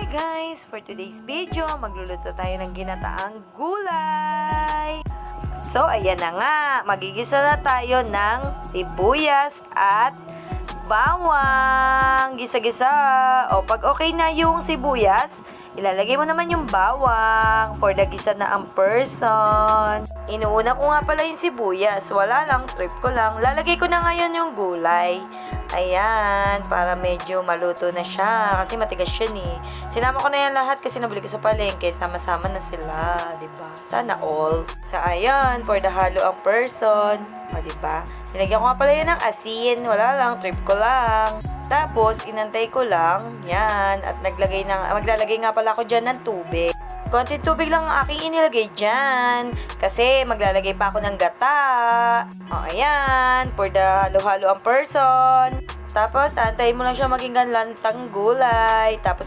guys! For today's video, magluluto tayo ng ginataang gulay! So, ayan na nga. Magigisa na tayo ng sibuyas at bawang. Gisa-gisa. O, pag okay na yung sibuyas, ilalagay mo naman yung bawang for the gisa na ang person. Inuuna ko nga pala yung sibuyas. Wala lang, trip ko lang. Lalagay ko na ngayon yung gulay. Ayan, para medyo maluto na siya. Kasi matigas siya eh. Sinama ko na yan lahat kasi nabili ko sa palengke. Sama-sama na sila, diba? Sana all. Sa ayan, for the halo ang person. O, diba? Nilagyan ko nga pala yan ng asin. Wala lang, trip ko lang. Tapos, inantay ko lang. Yan. At maglalagay nga pala ako dyan ng tubig. Konting tubig lang ang aking inilagay dyan. Kasi maglalagay pa ako ng gata. O, ayan. For the halo-halo ang person. Tapos, antayin mo lang siya maging ganlantang gulay. Tapos,